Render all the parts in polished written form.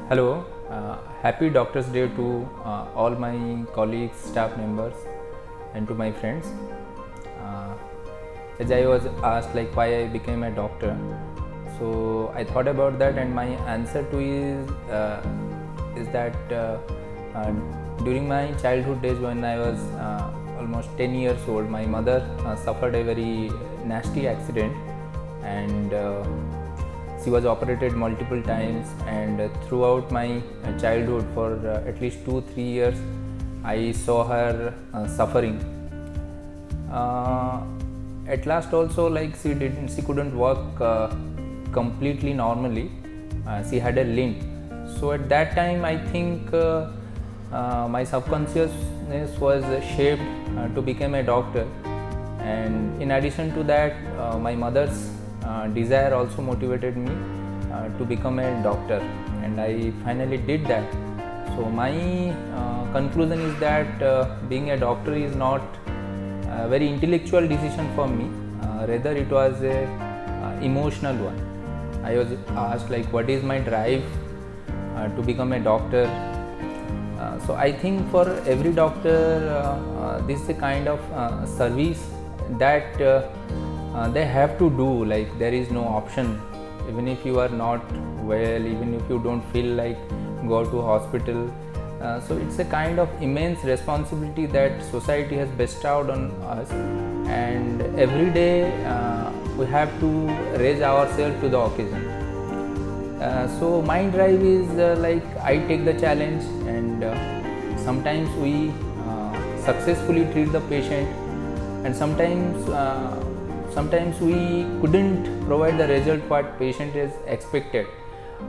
Hello, happy Doctors Day to all my colleagues, staff members, and to my friends. As I was asked why I became a doctor, so I thought about that, and my answer to is that during my childhood days, when I was almost 10 years old, my mother suffered a very nasty accident, and she was operated multiple times, and throughout my childhood for at least 2-3 years I saw her suffering. At last also, she couldn't walk completely normally. She had a limp. So at that time I think my subconsciousness was shaped to become a doctor, and in addition to that my mother's desire also motivated me to become a doctor, and I finally did that. So my conclusion is that being a doctor is not a very intellectual decision for me, rather it was a emotional one. I was asked what is my drive to become a doctor. So I think for every doctor this is a kind of service that they have to do. There is no option. Even if you are not well, even if you don't feel like go to hospital, so it's a kind of immense responsibility that society has bestowed on us, and every day we have to raise ourselves to the occasion. So my drive is I take the challenge, and sometimes we successfully treat the patient, and sometimes we couldn't provide the result what patient is expected,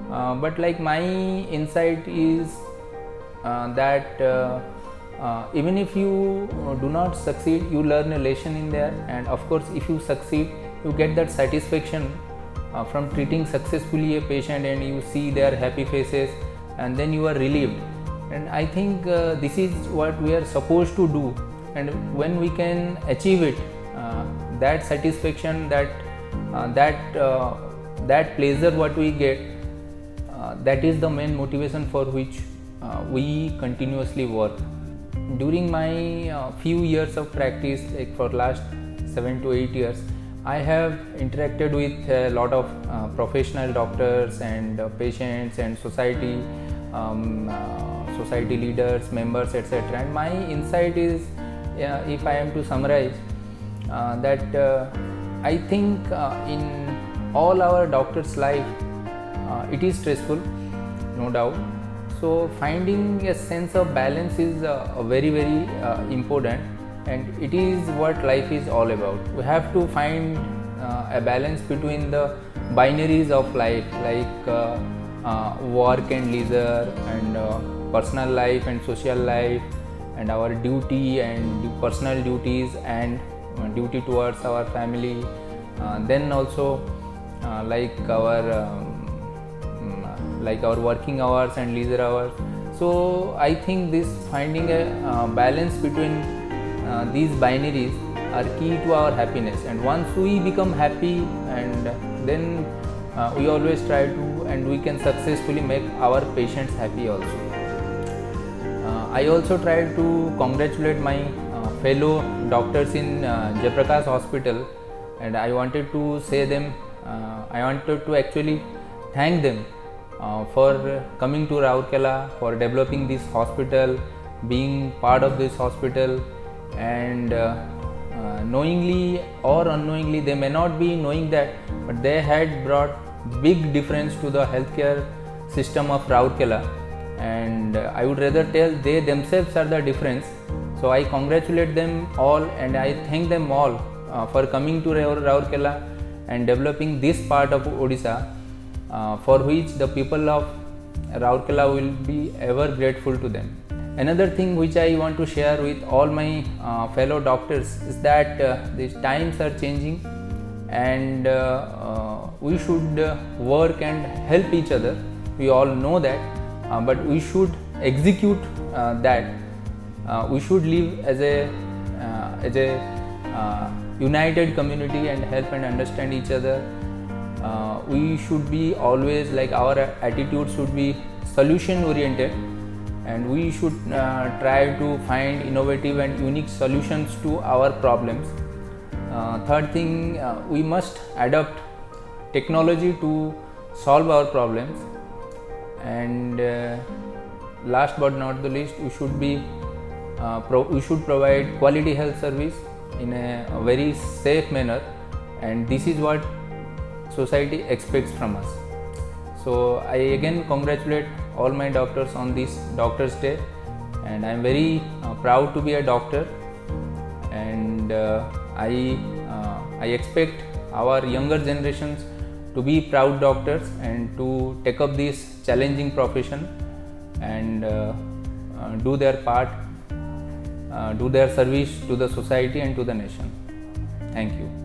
but my insight is that even if you do not succeed, you learn a lesson in there, and of course if you succeed, you get that satisfaction from treating successfully a patient, and you see their happy faces, and then you are relieved. And I think this is what we are supposed to do, and when we can achieve it, that satisfaction, that pleasure what we get, that is the main motivation for which we continuously work. During my few years of practice, for last 7 to 8 years, I have interacted with a lot of professional doctors and patients and society leaders, members, etc. And my insight is, if I am to summarize, that I think in all our doctors' life it is stressful, no doubt. So finding a sense of balance is very important, and it is what life is all about. We have to find a balance between the binaries of life, work and leisure, and personal life and social life, and our duty and personal duties, and duty towards our family, then also our working hours and leisure hours. So I think this finding a balance between these binaries are key to our happiness, and once we become happy, and then we always try to, and we can successfully make our patients happy also. I also try to congratulate my fellow doctors in Jaiprakash hospital, and I wanted to actually thank them for coming to Rourkela, for developing this hospital, being part of this hospital, and knowingly or unknowingly, they may not be knowing that, but they had brought big difference to the healthcare system of Rourkela, and I would rather tell they themselves are the difference. So I congratulate them all, and I thank them all for coming to Rourkela and developing this part of Odisha, for which the people of Rourkela will be ever grateful to them. Another thing which I want to share with all my fellow doctors is that these times are changing, and we should work and help each other. We all know that, but we should execute that. We should live as a united community and help and understand each other. We should be always our attitude should be solution oriented, and we should try to find innovative and unique solutions to our problems. Third thing, we must adopt technology to solve our problems, and last but not the least, we should provide quality health service in a very safe manner, and this is what society expects from us. So I again congratulate all my doctors on this Doctors Day, and I am very proud to be a doctor, and I expect our younger generations to be proud doctors and to take up this challenging profession and do their part, do their service to the society and to the nation. Thank you.